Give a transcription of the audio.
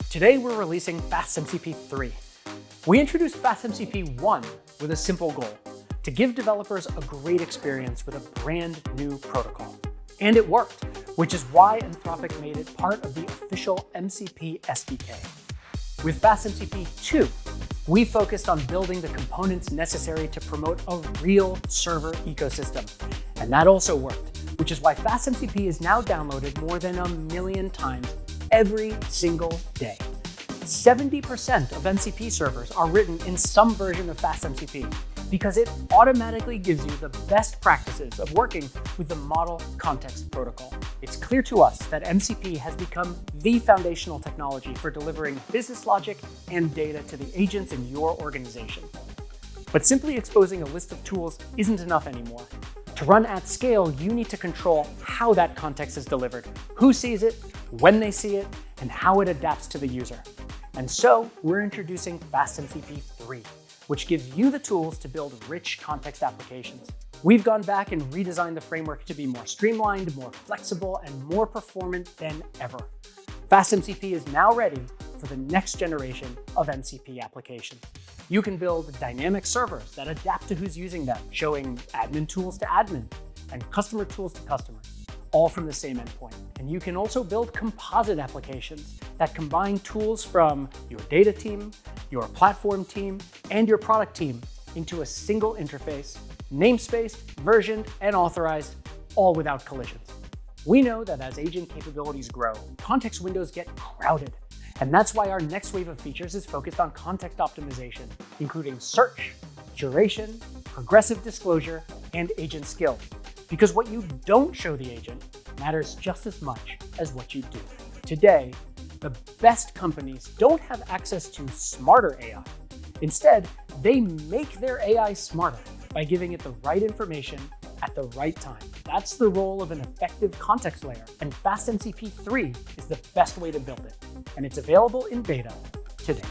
Today we're releasing FastMCP 3. We introduced FastMCP 1 with a simple goal: to give developers a great experience with a brand new protocol. And it worked, which is why Anthropic made it part of the official MCP SDK. With FastMCP 2, we focused on building the components necessary to promote a real server ecosystem. And that also worked, which is why FastMCP is now downloaded more than 1 million times every single day. 70% of MCP servers are written in some version of FastMCP because it automatically gives you the best practices of working with the model context protocol. It's clear to us that MCP has become the foundational technology for delivering business logic and data to the agents in your organization. But simply exposing a list of tools isn't enough anymore. To run at scale, you need to control how that context is delivered, who sees it, when they see it, and how it adapts to the user. And so we're introducing FastMCP 3, which gives you the tools to build rich context applications. We've gone back and redesigned the framework to be more streamlined, more flexible, and more performant than ever. FastMCP is now ready for the next generation of MCP applications. You can build dynamic servers that adapt to who's using them, showing admin tools to admin and customer tools to customers, all from the same endpoint. And you can also build composite applications that combine tools from your data team, your platform team, and your product team into a single interface, namespaced, versioned, and authorized, all without collisions. We know that as agent capabilities grow, context windows get crowded. And that's why our next wave of features is focused on context optimization, including search, curation, progressive disclosure, and agent skills. Because what you don't show the agent matters just as much as what you do. Today, the best companies don't have access to smarter AI. Instead, they make their AI smarter by giving it the right information at the right time. That's the role of an effective context layer, and FastMCP 3 is the best way to build it. And it's available in beta today.